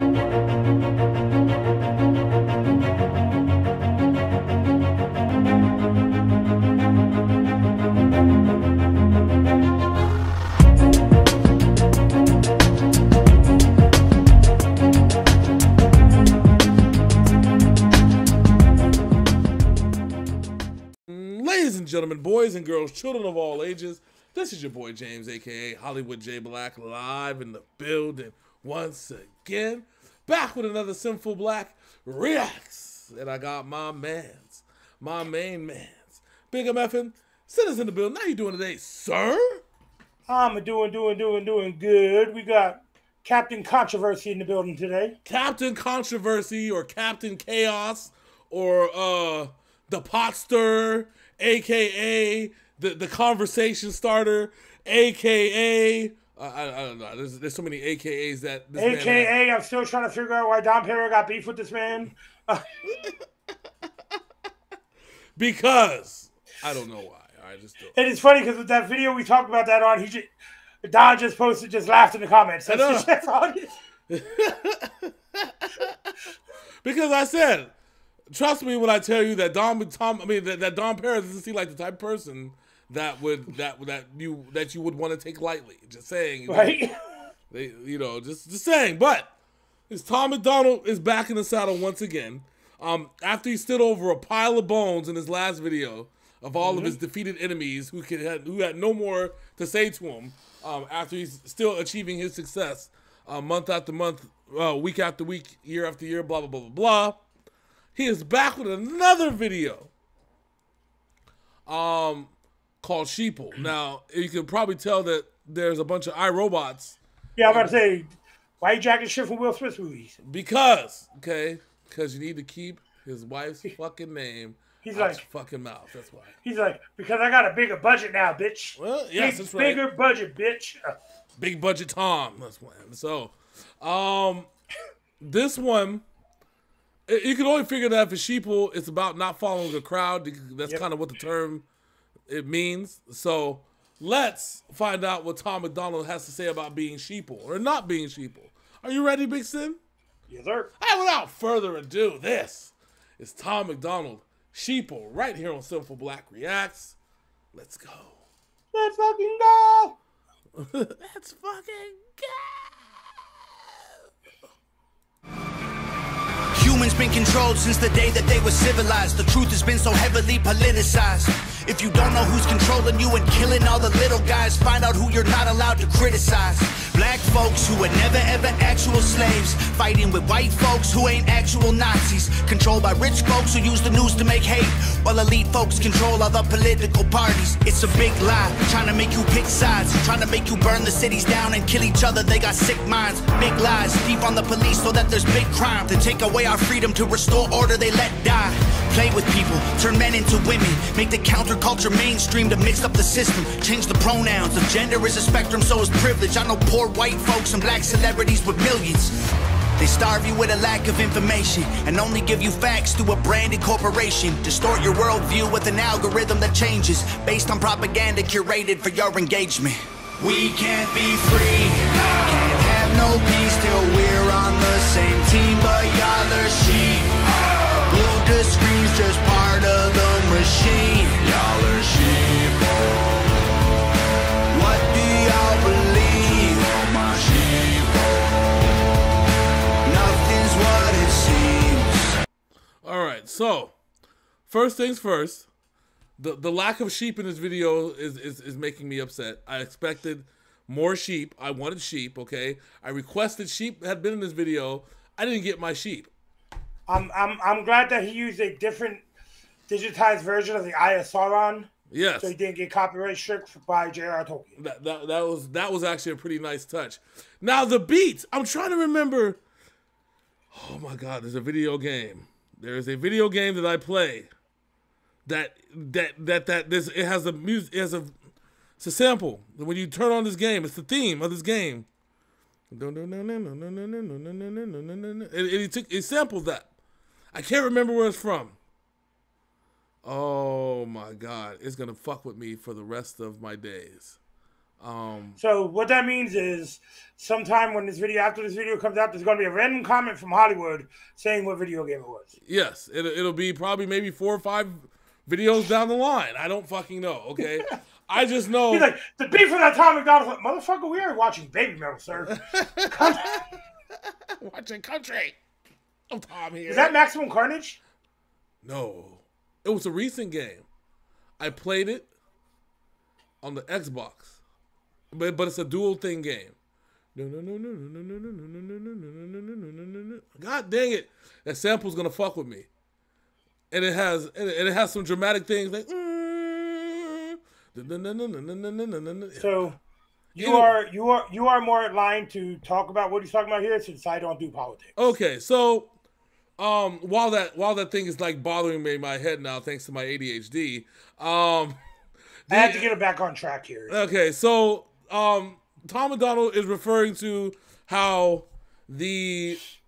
Ladies and gentlemen, boys and girls, children of all ages, this is your boy James, aka Hollywood J Black, live in the building once again. Back with another Synful Blaq Reacts. And I got my mans, my main mans. Big MFing, send us in the building. How you doing today, sir? I'm doing good. We got Captain Controversy in the building today. Captain Controversy or Captain Chaos or the pot stirrer, aka the conversation starter, aka I don't know. There's so many AKAs that this AKA I'm still trying to figure out why Dom Perro got beef with this man. Because I don't know why. I just don't. And it's funny because with that video we talked about that on, Don just posted, just laughed in the comments. That's all it is. Because I said, trust me when I tell you that Dom Perro doesn't seem like the type of person that you would want to take lightly. Just saying, right? Just saying. But Tom MacDonald is back in the saddle once again. After he stood over a pile of bones in his last video of all of his defeated enemies who had no more to say to him. After he's still achieving his success, month after month, week after week, year after year, blah blah blah blah blah. He is back with another video called Sheeple. Now, you can probably tell that there's a bunch of iRobots. Yeah, I'm about to say, why you jacking shit from Will Smith movies? Because you need to keep his wife's fucking name out his fucking mouth. That's why. He's like, because I got a bigger budget now, bitch. Well, yes, that's right. Bigger budget, bitch. Big budget Tom. That's why. So, this one, you can only figure that for Sheeple, it's about not following the crowd. That's kind of what the term it means. So let's find out what Tom MacDonald has to say about being Sheeple or not being Sheeple. Are you ready, Big Sin? Yes, sir. And without further ado, this is Tom MacDonald, Sheeple, right here on Synful Blaq Reacts. Let's go. Let's fucking go. Let's fucking go. Humans been controlled since the day that they were civilized. The truth has been so heavily politicized. If you don't know who's controlling you and killing all the little guys, find out who you're not allowed to criticize. Black folks who were never ever actual slaves, fighting with white folks who ain't actual Nazis, controlled by rich folks who use the news to make hate, while elite folks control other political parties. It's a big lie, trying to make you pick sides, trying to make you burn the cities down and kill each other. They got sick minds, big lies, deep on the police so that there's big crime. They take away our freedom to restore order they let die. Play with people, turn men into women, make the counterculture mainstream to mix up the system. Change the pronouns, if gender is a spectrum, so is privilege. I know poor white folks and black celebrities with millions. They starve you with a lack of information and only give you facts through a branded corporation. Distort your worldview with an algorithm that changes based on propaganda curated for your engagement. We can't be free, can't have no peace till we're on the same team, but y'all are sheep. Glued to screens, just part of the machine. Y'all are sheep. What do y'all believe? My sheep. Nothing's what it seems. All right, so first things first. The lack of sheep in this video is making me upset. I expected more sheep. I wanted sheep, okay? I requested sheep had been in this video. I didn't get my sheep. I'm glad that he used a different digitized version of the Eye of Sauron. Yes. So he didn't get copyright struck by J.R. Tolkien. That was actually a pretty nice touch. Now the beats, I'm trying to remember. Oh my God, there's a video game. There is a video game that I play. It has a music. It's a sample. When you turn on this game, it's the theme of this game. It samples that. I can't remember where it's from. Oh my God, it's gonna fuck with me for the rest of my days. So what that means is sometime when after this video comes out, there's going to be a random comment from Hollywood saying what video game it was. Yes, it'll be probably maybe 4 or 5 videos down the line. I don't fucking know, okay? I just know. He's like, the beef with that Tom MacDonald. Like, motherfucker, we are watching Baby Metal, sir. Watching country. Oh, Tom here. Is that Maximum Carnage? No. It was a recent game. I played it on the Xbox. But it's a dual thing game. God dang it. That sample's gonna fuck with me. And it has some dramatic things like so you are more inclined to talk about what he's talking about here since I don't do politics. Okay, so while that thing is like bothering me in my head now thanks to my ADHD, I had to get it back on track here. Okay, so Tom MacDonald is referring to how it's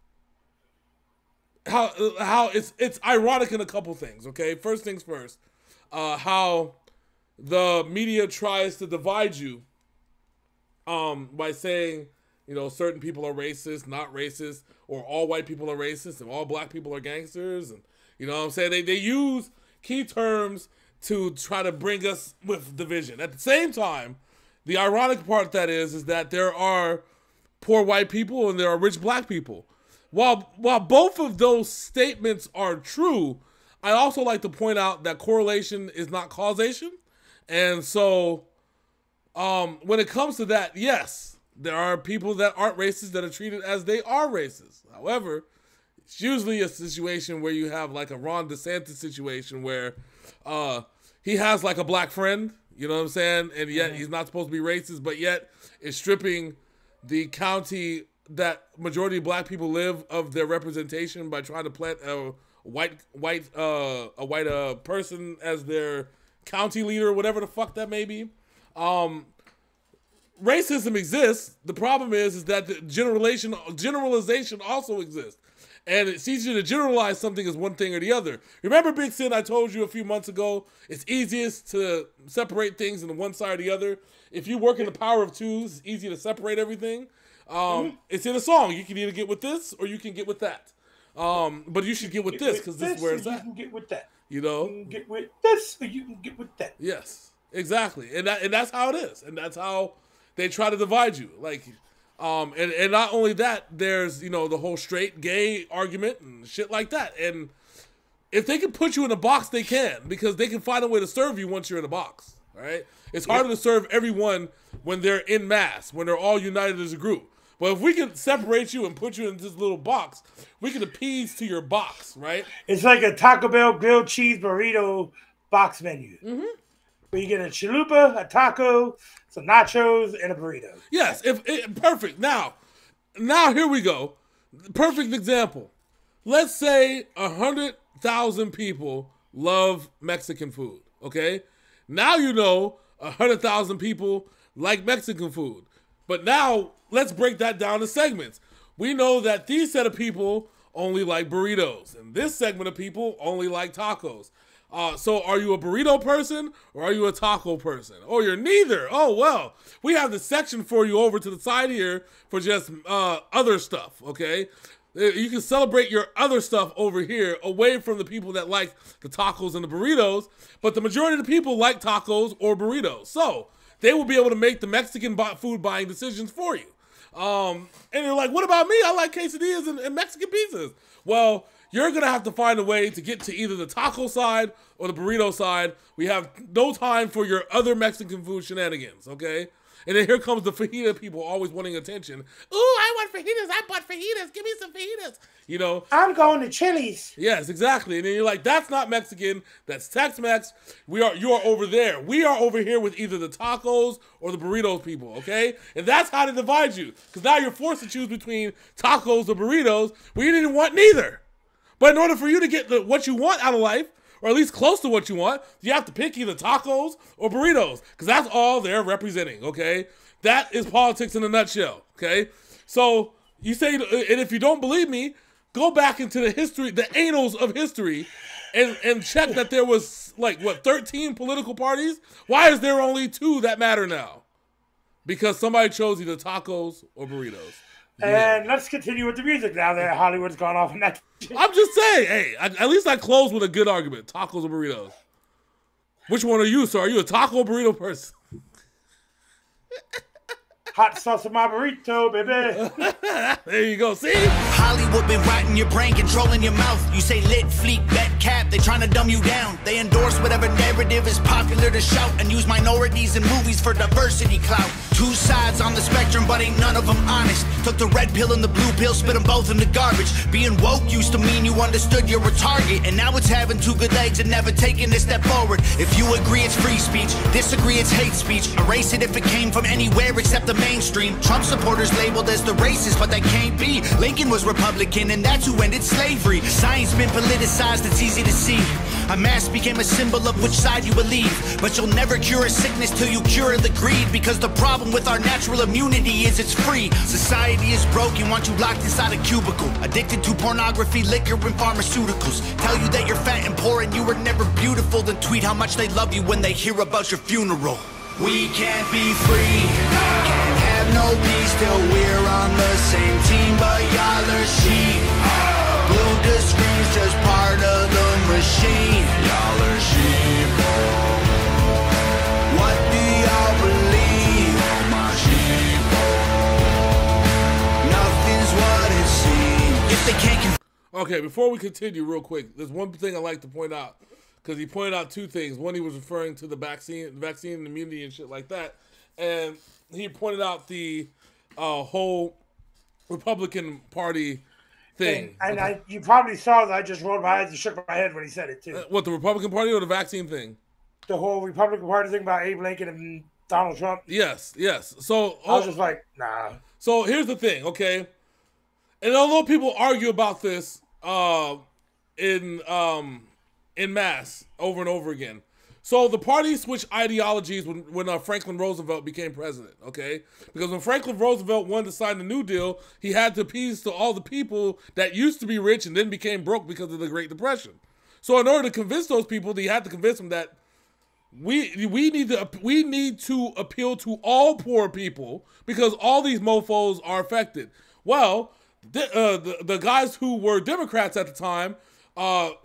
ironic in a couple things, okay? First things first, how the media tries to divide you by saying, you know, certain people are racist, not racist, or all white people are racist and all black people are gangsters, and you know what I'm saying? They use key terms to try to bring us with division. At the same time, the ironic part of that is that there are poor white people and there are rich black people. While both of those statements are true, I also like to point out that correlation is not causation. And so when it comes to that, yes, there are people that aren't racist that are treated as they are racist. However, it's usually a situation where you have like a Ron DeSantis situation where he has like a black friend, you know what I'm saying? And yet he's not supposed to be racist, but yet is stripping the county that majority of black people live of their representation by trying to plant a white person as their county leader, whatever the fuck that may be. Racism exists. The problem is that the generalization also exists. And it's easier to generalize something as one thing or the other. Remember, Big Sin, I told you a few months ago, it's easiest to separate things into one side or the other. If you work in the power of twos, it's easy to separate everything. It's in a song. You can either get with this or you can get with that. But you should get with this because this is where it's at. You can get with that. You know? You can get with this or you can get with that. Yes, exactly. And that's how it is. And that's how they try to divide you. Like, and not only that, there's, you know, the whole straight gay argument and shit like that. And if they can put you in a box, they can, because they can find a way to serve you once you're in a box. All right? It's harder to serve everyone when they're in mass, when they're all united as a group. But if we can separate you and put you in this little box, we can appease to your box, right? It's like a Taco Bell grilled cheese burrito box menu. Mm-hmm. Where you get a chalupa, a taco, some nachos, and a burrito. Yes, perfect. Now here we go. Perfect example. Let's say 100,000 people love Mexican food, okay? Now you know 100,000 people like Mexican food. But now let's break that down to segments. We know that these set of people only like burritos, and this segment of people only like tacos. So are you a burrito person or are you a taco person? Oh, you're neither. Oh, well, we have the section for you over to the side here for just other stuff, okay? You can celebrate your other stuff over here away from the people that like the tacos and the burritos, but the majority of the people like tacos or burritos. So they will be able to make the Mexican food buying decisions for you. And you're like, what about me? I like quesadillas and Mexican pizzas. Well, you're going to have to find a way to get to either the taco side or the burrito side. We have no time for your other Mexican food shenanigans, okay? And then here comes the fajita people always wanting attention. Ooh, I want fajitas. I bought fajitas. Give me some fajitas. You know? I'm going to Chili's. Yes, exactly. And then you're like, that's not Mexican. That's Tex-Mex. You are over there. We are over here with either the tacos or the burritos people, okay? And that's how to divide you. Because now you're forced to choose between tacos or burritos where you didn't want neither. But in order for you to get what you want out of life, or at least close to what you want, you have to pick either tacos or burritos, because that's all they're representing, okay? That is politics in a nutshell, okay? So you say, and if you don't believe me, go back into the history, the annals of history, and check that there was, 13 political parties? Why is there only 2 that matter now? Because somebody chose either tacos or burritos. And let's continue with the music now that Hollywood's gone off on that. I'm just saying, hey, at least I closed with a good argument. Tacos or burritos? Which one are you, sir? Are you a taco or burrito person? Hot sauce in my burrito, baby. There you go. See? Hollywood been writing your brain, controlling your mouth. You say lit, fleet, bet, cap. They trying to dumb you down. They endorse whatever narrative is popular to shout and use minorities in movies for diversity clout. Two sides on the spectrum, but ain't none of them honest. Took the red pill and the blue pill, spit them both in the garbage. Being woke used to mean you understood you're a target, and now it's having two good legs and never taking a step forward. If you agree, it's free speech. Disagree, it's hate speech. Erase it if it came from anywhere except the mainstream. Trump supporters labeled as the racist, but that can't be. Lincoln was Republican, and that's who ended slavery. Science been politicized, it's easy to see. A mask became a symbol of which side you believe. But you'll never cure a sickness till you cure the greed, because the problem with our natural immunity is it's free. Society is broken, want you locked inside a cubicle, addicted to pornography, liquor, and pharmaceuticals. Tell you that you're fat and poor and you were never beautiful, then tweet how much they love you when they hear about your funeral. We can't be free, can't have no peace till we're on the same team, but y'all are sheep. Glued to screens, just part of the machine. Y'all are sheep. What do y'all believe? Oh, my sheep. Nothing's what it seems. If they can't. Okay, before we continue, real quick, there's one thing I'd like to point out, because he pointed out two things. One, he was referring to the vaccine and immunity and shit like that, and he pointed out the whole Republican Party thing. And you probably saw that I just rolled my eyes and shook my head when he said it too. What, the Republican Party or the vaccine thing? The whole Republican Party thing about Abe Lincoln and Donald Trump. Yes. So I was just like, nah. So here's the thing, okay? And although people argue about this in mass over and over again, so the party switched ideologies when Franklin Roosevelt became president, okay? Because when Franklin Roosevelt wanted to sign the New Deal, he had to appease to all the people that used to be rich and then became broke because of the Great Depression. So in order to convince those people, he had to convince them that we need to appeal to all poor people because all these mofos are affected. Well, the guys who were Democrats at the time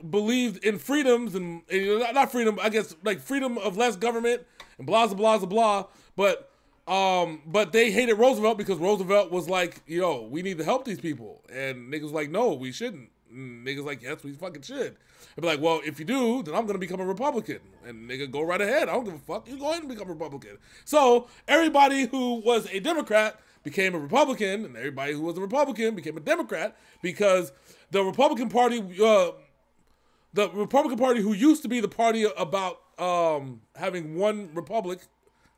believed in freedoms and not freedom, I guess, like freedom of less government and blah blah blah blah. But they hated Roosevelt because Roosevelt was like, yo, we need to help these people, and niggas like, no, we shouldn't. And niggas like, yes, we fucking should. They'd be like, well, if you do, then I'm gonna become a Republican. And nigga, go right ahead. I don't give a fuck. You go ahead and become a Republican. So everybody who was a Democrat became a Republican, and everybody who was a Republican became a Democrat, because the Republican Party, who used to be the party about having one republic,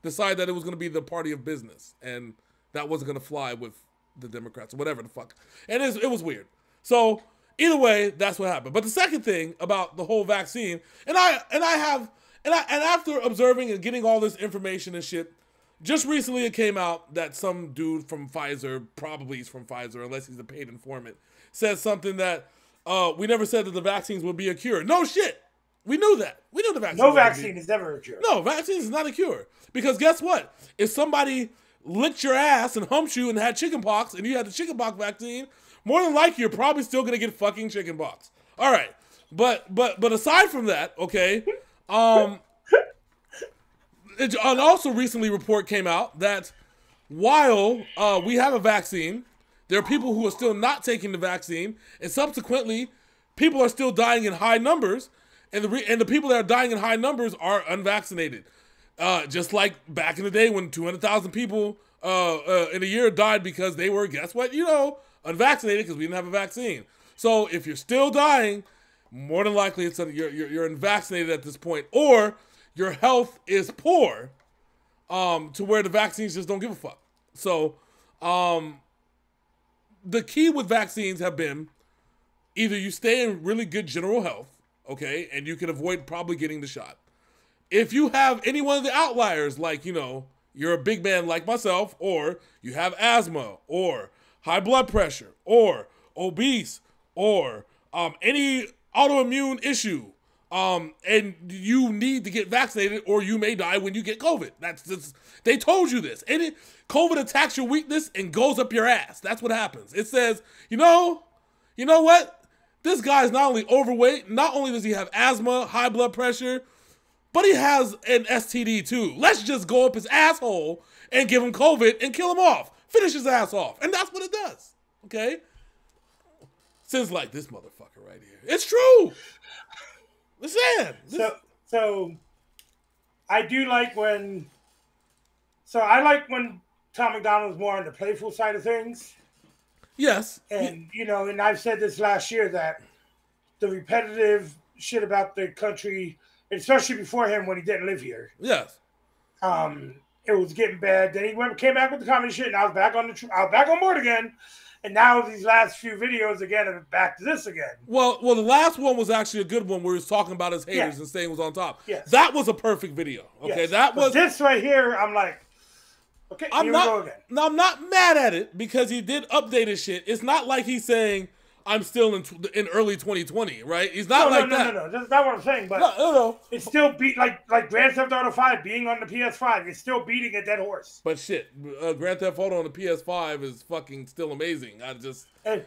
decided that it was going to be the party of business, and that wasn't going to fly with the Democrats or whatever the fuck. And it was weird. So either way, that's what happened. But the second thing about the whole vaccine, and after observing and getting all this information and shit, just recently it came out that some dude from Pfizer, probably he's from Pfizer unless he's a paid informant, said something that we never said that the vaccines would be a cure. No shit. We knew that. We knew the vaccine. No vaccine is never a cure. No, vaccine is not a cure. Because guess what? If somebody licked your ass and humped you and had chickenpox and you had the chickenpox vaccine, more than likely you're probably still gonna get fucking chickenpox. All right. But aside from that, okay, and also recently report came out that while we have a vaccine, there are people who are still not taking the vaccine, and subsequently, people are still dying in high numbers, and the people that are dying in high numbers are unvaccinated. Just like back in the day when 200,000 people in a year died because they were, guess what, unvaccinated because we didn't have a vaccine. So if you're still dying, more than likely it's you're unvaccinated at this point, or your health is poor to where the vaccines just don't give a fuck. So the key with vaccines have been either you stay in really good general health, okay, and you can avoid probably getting the shot. If you have any one of the outliers, like, you're a big man like myself, or you have asthma, or high blood pressure, or obese, or any autoimmune issue, And you need to get vaccinated or you may die when you get COVID. They told you this. And COVID attacks your weakness and goes up your ass. That's what happens. It says, you know what? This guy's not only overweight, not only does he have asthma, high blood pressure, but he has an STD too. Let's just go up his asshole and give him COVID and kill him off. Finish his ass off. And that's what it does. Okay? Sounds like this motherfucker right here. It's true. Listen. So I do like when Tom MacDonald is more on the playful side of things. Yes. And and I've said this last year that the repetitive shit about the country, especially before him when he didn't live here. Yes. It was getting bad. Then he came back with the comedy shit, and I was back on board again. And now these last few videos again are back to this again. Well, the last one was actually a good one where he was talking about his haters and saying was on top. Yes. That was a perfect video. Okay, yes. But this right here, I'm like, okay, here we go again. Now I'm not mad at it because he did update his shit. It's not like he's saying I'm still in early 2020, right? He's not that. No. That's not what I'm saying. But no. It's still beat like Grand Theft Auto 5 being on the PS5. It's still beating a dead horse. But shit, Grand Theft Auto on the PS5 is fucking still amazing. And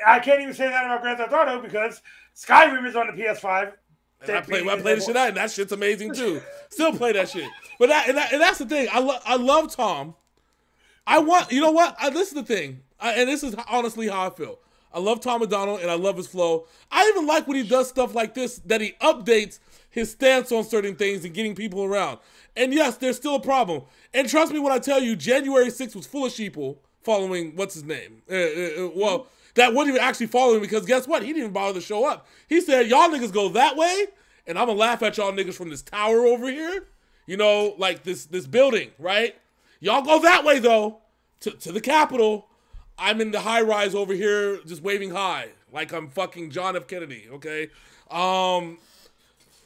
I can't even say that about Grand Theft Auto because Skyrim is on the PS5. I play the shit out, and that shit's amazing too. Still play that shit. But that's the thing. I love Tom. You know what? This is the thing, and this is honestly how I feel. I love Tom MacDonald, and I love his flow. I even like when he does stuff like this, that he updates his stance on certain things and getting people around. And yes, there's still a problem. And trust me when I tell you, January 6th was full of sheeple following, what's his name? That wasn't even actually following because guess what? He didn't even bother to show up. He said, y'all niggas go that way, and I'm going to laugh at y'all niggas from this tower over here. Like this building, right? Y'all go that way, though, to the Capitol. I'm in the high rise over here just waving high like I'm fucking John F. Kennedy, okay? But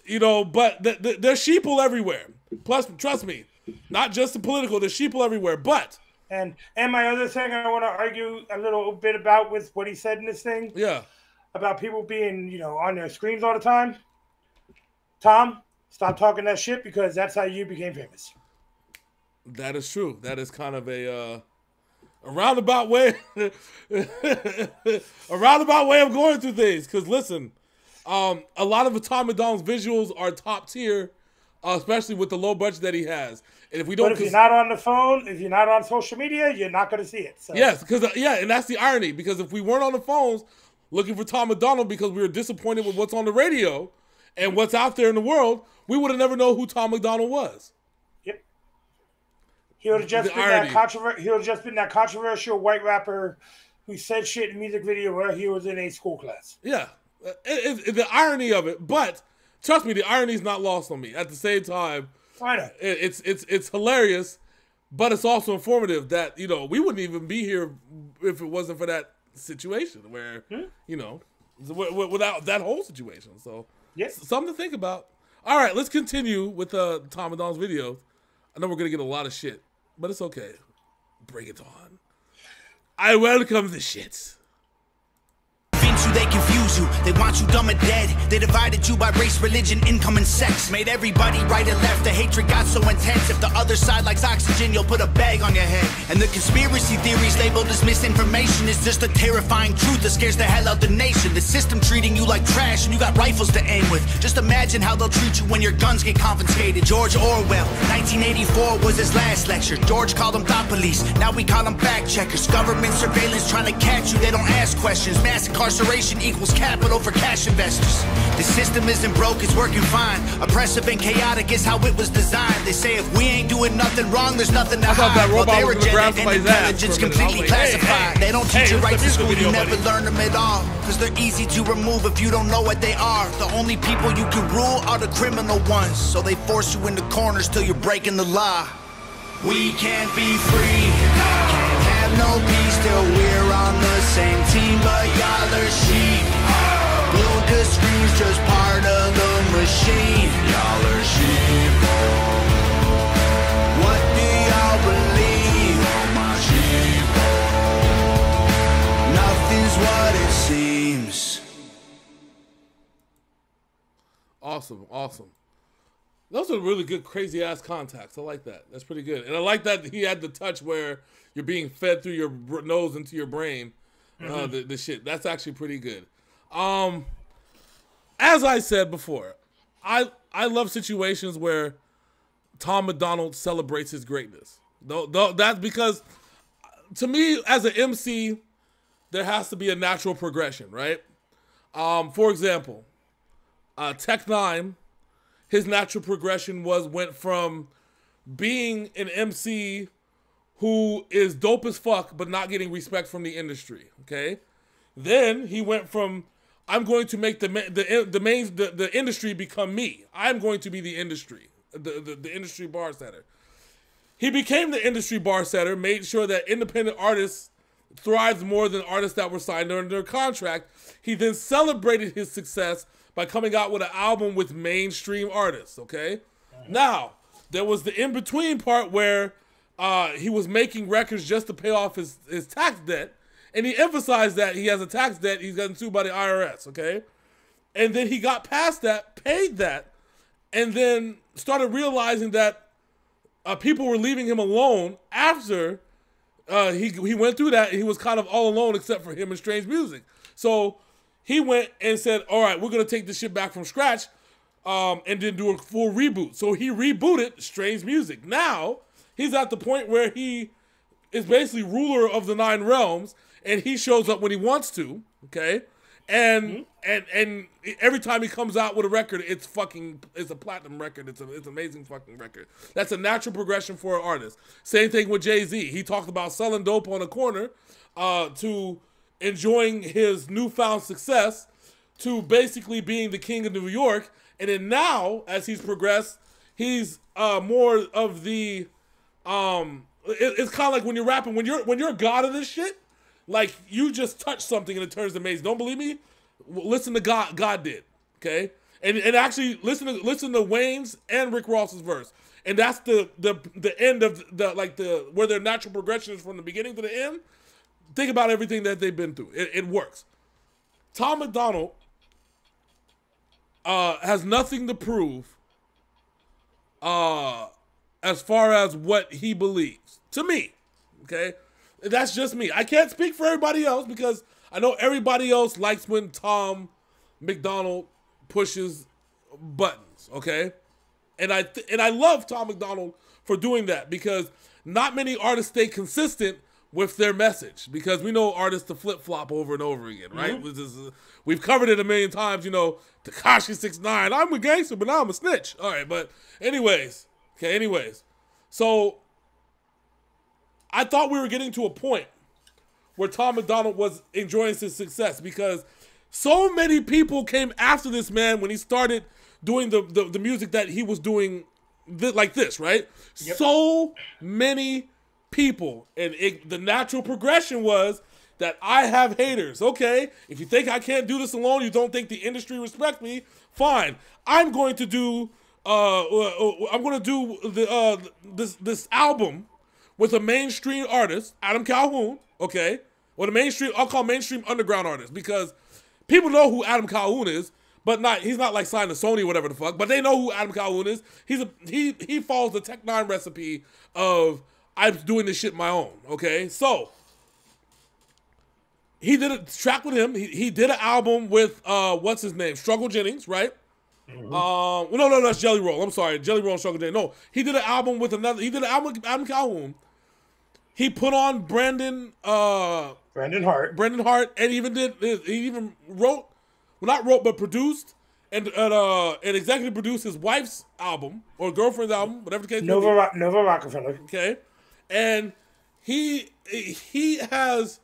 there's sheeple everywhere. Plus, trust me, not just the political, there's sheeple everywhere, but... And my other thing I want to argue a little bit about with what he said in this thing. Yeah. About people being, on their screens all the time. Tom, stop talking that shit because that's how you became famous. That is true. That is kind of a roundabout way. A roundabout way of going through things. Because listen, a lot of Tom MacDonald's visuals are top tier, especially with the low budget that he has. And if you're not on the phone, if you're not on social media, you're not going to see it. So. Yes, and that's the irony. Because if we weren't on the phones looking for Tom MacDonald because we were disappointed with what's on the radio and what's out there in the world, we would have never known who Tom MacDonald was. Yep. He would have just been that controversial white rapper who said shit in a music video where he was in a school class. Yeah, it's the irony of it. But trust me, the irony is not lost on me. At the same time, I know. It's hilarious, but it's also informative that we wouldn't even be here if it wasn't for that situation where without that whole situation. So something to think about. All right, let's continue with Tom MacDonald's video. I know we're gonna get a lot of shit, but it's okay. Bring it on. I welcome the shit. They confuse you, they want you dumb and dead. They divided you by race, religion, income, and sex. Made everybody right and left, the hatred got so intense. If the other side likes oxygen, you'll put a bag on your head. And the conspiracy theories labeled as misinformation is just a terrifying truth that scares the hell out the nation. The system treating you like trash and you got rifles to aim with. Just imagine how they'll treat you when your guns get confiscated. George Orwell, 1984 was his last lecture. George called them thought police, now we call them fact checkers. Government surveillance trying to catch you, they don't ask questions. Mass incarceration equals capital for cash investors. The system isn't broke, it's working fine. Oppressive and chaotic is how it was designed. They say if we ain't doing nothing wrong, there's nothing to hide. Well, their agenda and intelligence completely classified. They don't teach you rights in school, you never learn them at all. Cause they're easy to remove if you don't know what they are. The only people you can rule are the criminal ones. So they force you into corners till you're breaking the law. We can't be free, can't have no peace till we're on the same team, but y'all are sheep. Glued to screens, just part of the machine. Y'all are sheep. What do y'all believe? My sheep. Nothing's what it seems. Awesome, awesome. Those are really good, crazy ass contacts. I like that. That's pretty good, and I like that he had the touch where you're being fed through your nose into your brain. The shit. That's actually pretty good. As I said before, I love situations where Tom MacDonald celebrates his greatness. That's because, to me, as an MC, there has to be a natural progression, right? For example, Tech Nine, his natural progression went from being an MC who is dope as fuck but not getting respect from the industry. Okay, then he went from, I'm going to make the industry become me. I'm going to be the industry, the industry bar setter. He became the industry bar setter, made sure that independent artists thrives more than artists that were signed under contract. He then celebrated his success by coming out with an album with mainstream artists, okay? Now, there was the in-between part where he was making records just to pay off his tax debt, and he emphasized that he has a tax debt, he's gotten sued by the IRS, okay? And then he got past that, paid that, and then started realizing that people were leaving him alone after he went through that, and he was kind of all alone except for him and Strange Music. So he went and said, all right, we're going to take this shit back from scratch and then do a full reboot. So he rebooted Strange Music. Now, he's at the point where he is basically ruler of the 9 realms, and he shows up when he wants to, okay? And every time he comes out with a record, it's a platinum record. It's an amazing fucking record. That's a natural progression for an artist. Same thing with Jay-Z. He talked about selling dope on a corner to enjoying his newfound success to basically being the king of New York. And then now, as he's progressed, he's more of the it's kind of like when you're rapping, when you're a god of this shit, like you just touch something and it turns amazing. Don't believe me? Listen to God did, okay? And actually listen to Wayne's and Rick Ross's verse. And that's the end of where their natural progression is from the beginning to the end. Think about everything that they've been through. It works. Tom MacDonald has nothing to prove as far as what he believes. To me, okay? That's just me. I can't speak for everybody else because I know everybody else likes when Tom MacDonald pushes buttons, okay? And I love Tom MacDonald for doing that because not many artists stay consistent with their message because we know artists to flip-flop over and over again, right? Mm-hmm. We've covered it a million times, you know, Tekashi 6ix9ine, I'm a gangster, but now I'm a snitch. All right, but anyways. So I thought we were getting to a point where Tom MacDonald was enjoying his success because so many people came after this man when he started doing the music that he was doing like this, right? Yep. So many people. And the natural progression was that I have haters. Okay, if you think I can't do this alone, you don't think the industry respects me, fine. I'm going to do this album with a mainstream artist, Adam Calhoun, okay? Or I'll call mainstream underground artist because people know who Adam Calhoun is, but he's not like signed to Sony or whatever the fuck, but they know who Adam Calhoun is. He follows the Tech Nine recipe of I'm doing this shit my own, okay? So he did a track with him. He did an album with what's his name? Struggle Jennings, right? Mm-hmm. No, that's Jelly Roll. I'm sorry, Jelly Roll and Struggle Jennings. No, he did an album with Adam Calhoun. He put on Brendan Hart, and he produced and executive produced his wife's album or girlfriend's album, whatever the case. Nova Rockefeller. Okay, and he has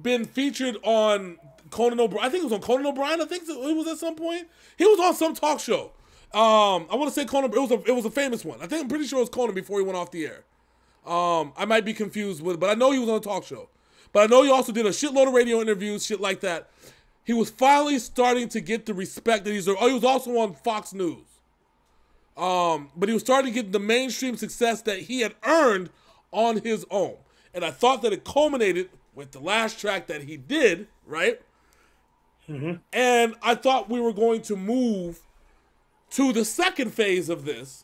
been featured on Conan O'Brien. I think it was on Conan O'Brien. I think it was at some point. He was on some talk show. I want to say Conan. It was a famous one. I'm pretty sure it was Conan before he went off the air. I might be confused but I know he was on a talk show. But I know he also did a shitload of radio interviews, shit like that. He was finally starting to get the respect that he was also on Fox News. But he was starting to get the mainstream success that he had earned on his own. And I thought that it culminated with the last track that he did, right? Mm-hmm. And I thought we were going to move to the second phase of this.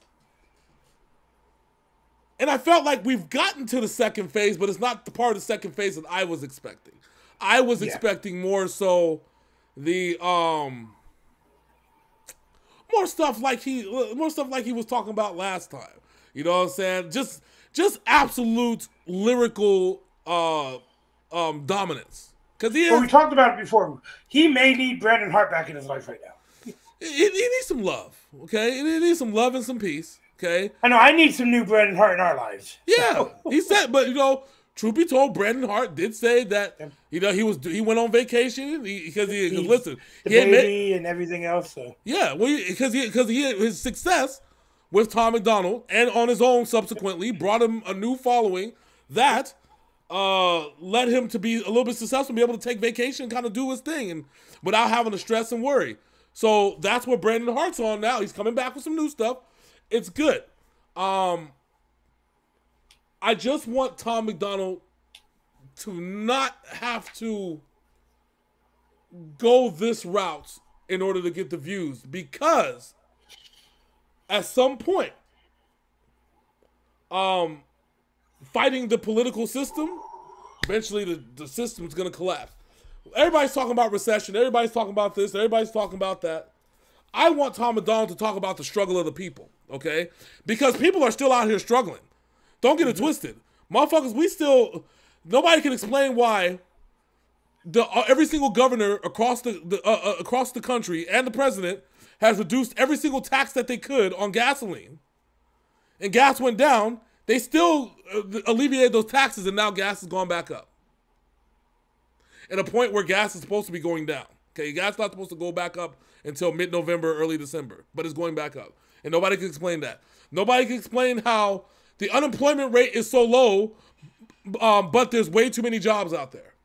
And I felt like we've gotten to the second phase, but it's not the part of the second phase that I was expecting. I was expecting more so the more stuff like he was talking about last time. You know what I'm saying? Just absolute lyrical dominance. Because we talked about it before. He may need Brandon Hart back in his life right now. He needs some love. Okay, he needs some love and some peace. Okay, I know. I need some new Brandon Hart in our lives. Yeah, he said, but truth be told, Brandon Hart did say that he went on vacation because listen, the baby and everything else. So. Yeah, well, because his success with Tom MacDonald and on his own subsequently brought him a new following that led him to be a little bit successful, be able to take vacation and kind of do his thing and without having to stress and worry. So that's what Brandon Hart's on now. He's coming back with some new stuff. It's good. I just want Tom MacDonald to not have to go this route in order to get the views, because at some point, fighting the political system, eventually the system's going to collapse. Everybody's talking about recession. Everybody's talking about this. Everybody's talking about that. I want Tom MacDonald to talk about the struggle of the people, okay? Because people are still out here struggling. Don't get it twisted. Motherfuckers, nobody can explain why every single governor across the country and the president has reduced every single tax that they could on gasoline. And gas went down. They still alleviated those taxes, and now gas has gone back up. At a point where gas is supposed to be going down. Okay, gas is not supposed to go back up until mid-November, early December, but it's going back up. And nobody can explain that. Nobody can explain how the unemployment rate is so low, but there's way too many jobs out there.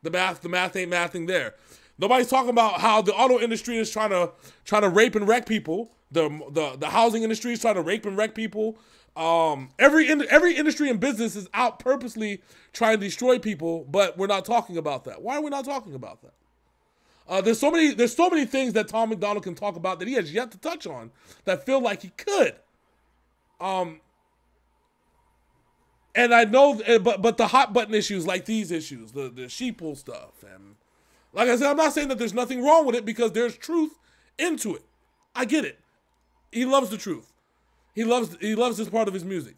The math ain't mathing there. Nobody's talking about how the auto industry is trying to rape and wreck people. The housing industry is trying to rape and wreck people. Every industry and business is out purposely trying to destroy people, but we're not talking about that. Why are we not talking about that? There's so many things that Tom MacDonald can talk about that he has yet to touch on that feel like he could. And I know, but the hot button issues like these issues, the Sheeple stuff, and like I said, I'm not saying that there's nothing wrong with it because there's truth into it. I get it. He loves the truth. He loves this part of his music.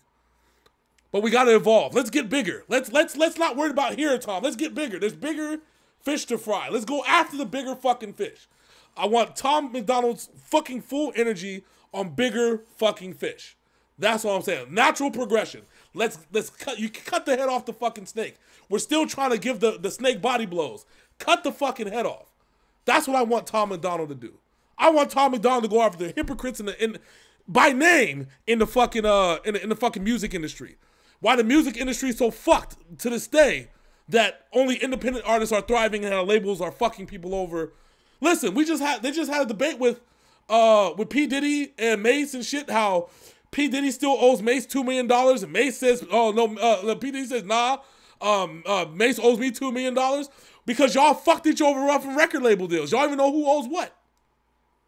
But we got to evolve. Let's get bigger. Let's not worry about here, Tom. Let's get bigger. There's bigger fish to fry. Let's go after the bigger fucking fish. I want Tom MacDonald's fucking full energy on bigger fucking fish. That's all I'm saying. Natural progression. Let's cut the head off the fucking snake. We're still trying to give the snake body blows. Cut the fucking head off. That's what I want Tom MacDonald to do. I want Tom MacDonald to go after the hypocrites by name in the fucking in the fucking music industry. Why the music industry is so fucked to this day that only independent artists are thriving and our labels are fucking people over. Listen, they just had a debate with P. Diddy and Mace and shit, how P. Diddy still owes Mace $2 million and Mace says, oh no, P. Diddy says, nah, Mace owes me $2 million because y'all fucked each other up in record label deals. Y'all even know who owes what.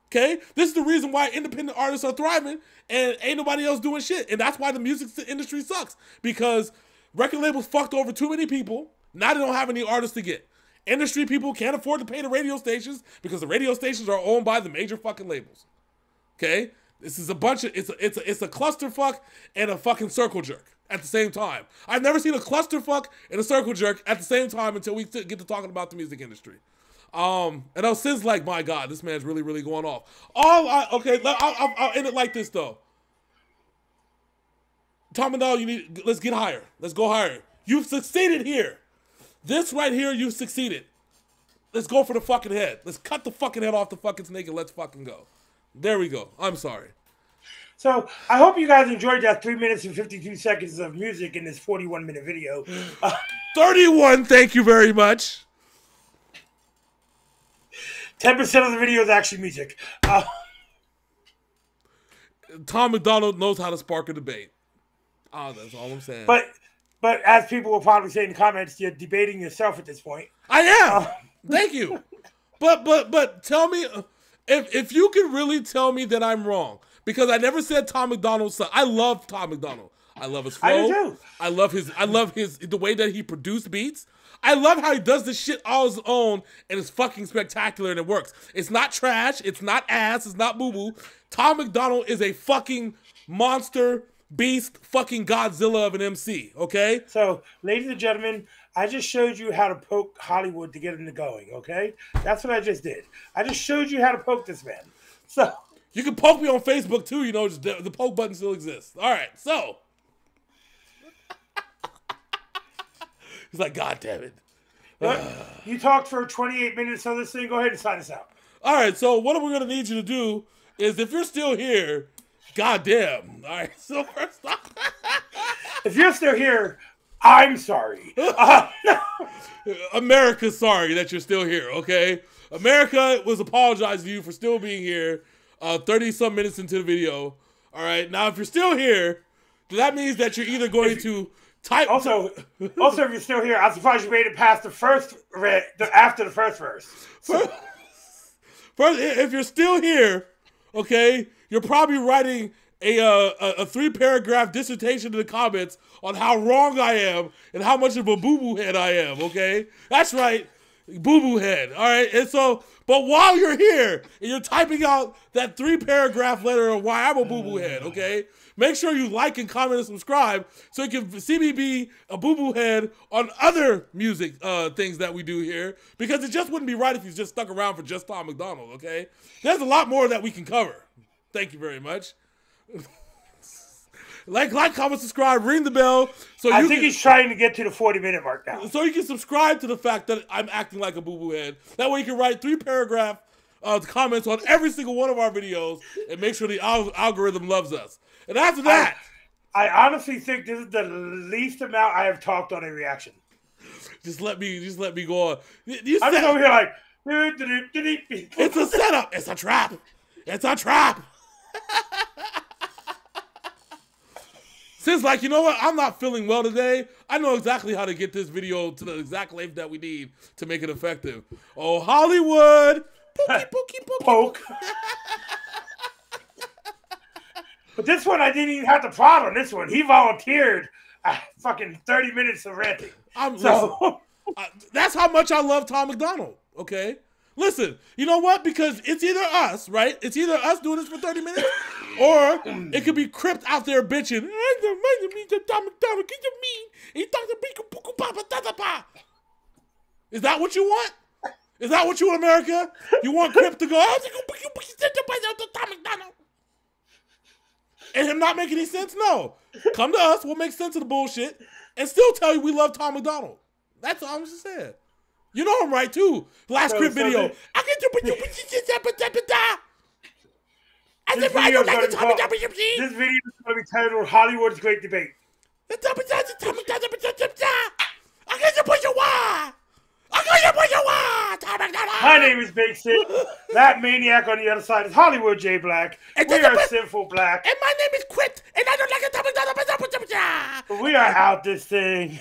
Okay? This is the reason why independent artists are thriving and ain't nobody else doing shit. And that's why the music industry sucks, because record labels fucked over too many people. Now they don't have any artists to get. Industry people can't afford to pay the radio stations because the radio stations are owned by the major fucking labels. Okay? This is a bunch of, it's a clusterfuck and a fucking circle jerk at the same time. I've never seen a clusterfuck and a circle jerk at the same time until we get to talking about the music industry. And I was since like, my God, this man's really, really going off. I'll end it like this though. Tom MacDonald, let's get higher. Let's go higher. You've succeeded here. This right here, you've succeeded. Let's go for the fucking head. Let's cut the fucking head off the fucking snake and let's fucking go. There we go. I'm sorry. So I hope you guys enjoyed that 3 minutes and 52 seconds of music in this 41-minute video. 31, thank you very much. 10% of the video is actually music. Tom MacDonald knows how to spark a debate. That's all I'm saying. But as people will probably say in the comments, you're debating yourself at this point. I am. Thank you. But tell me, if you can really tell me that I'm wrong, because I never said Tom MacDonald sucked. I love Tom MacDonald. I love his flow. I do too. I love his the way that he produced beats. I love how he does this shit all his own, and it's fucking spectacular, and it works. It's not trash. It's not ass. It's not boo-boo. Tom MacDonald is a fucking monster, beast, fucking Godzilla of an MC, okay? So, ladies and gentlemen, I just showed you how to poke Hollywood to get him to going, okay? That's what I just did. I just showed you how to poke this man. So you can poke me on Facebook, too. You know, just the poke button still exists. All right, so. He's like, God damn it. You talked for 28 minutes on this thing. Go ahead and sign us out. All right, so what we're going to need you to do is, if you're still here, goddamn. All right, so first off. If you're still here, I'm sorry. America's sorry that you're still here, okay? America was apologizing to you for still being here 30-some minutes into the video. All right, now if you're still here, that means that you're either going to type... Also, if you're still here, I'm surprised you made it past the first after the first verse. First, if you're still here, okay, you're probably writing a 3-paragraph dissertation in the comments on how wrong I am and how much of a boo-boo head I am, okay? That's right, boo-boo head, all right? And so, but while you're here and you're typing out that 3-paragraph letter of why I'm a boo-boo head, okay? Make sure you like and comment and subscribe so you can see me be a boo-boo head on other music things that we do here, because it just wouldn't be right if you just stuck around for just Tom MacDonald, okay? There's a lot more that we can cover. Thank you very much. like, comment, subscribe, ring the bell. So I think he's trying to get to the 40-minute mark now. So you can subscribe to the fact that I'm acting like a boo-boo head. That way you can write 3-paragraph comments on every single one of our videos and make sure the algorithm loves us. And after that, I honestly think this is the least amount I have talked on a reaction. Just let me go on. I'm just over here like, it's a setup. It's a trap. It's a trap. Since, like, you know what? I'm not feeling well today. I know exactly how to get this video to the exact length that we need to make it effective. Oh, Hollywood. Pookie, pookie, pookie. Poke. But this one, I didn't even have to prod on this one. He volunteered fucking 30 minutes of ranting. That's how much I love Tom MacDonald, okay? Listen, you know what? Because it's either us, right? It's either us doing this for 30 minutes, or it could be Crypt out there bitching. Tom MacDonald, get you mean. Is that what you want? Is that what you want, America? You want Crypt to go, Tom MacDonald? And him not make any sense? No. Come to us, we'll make sense of the bullshit, and still tell you we love Tom MacDonald. That's all I'm just saying. You know him right, too. Last Crypt video. This video is going to be titled Hollywood's Great Debate. My name is Big Sid. That maniac on the other side is Hollywood J Black. We are Synful Blaq. And my name is Quit. And I don't like it. We are out this thing.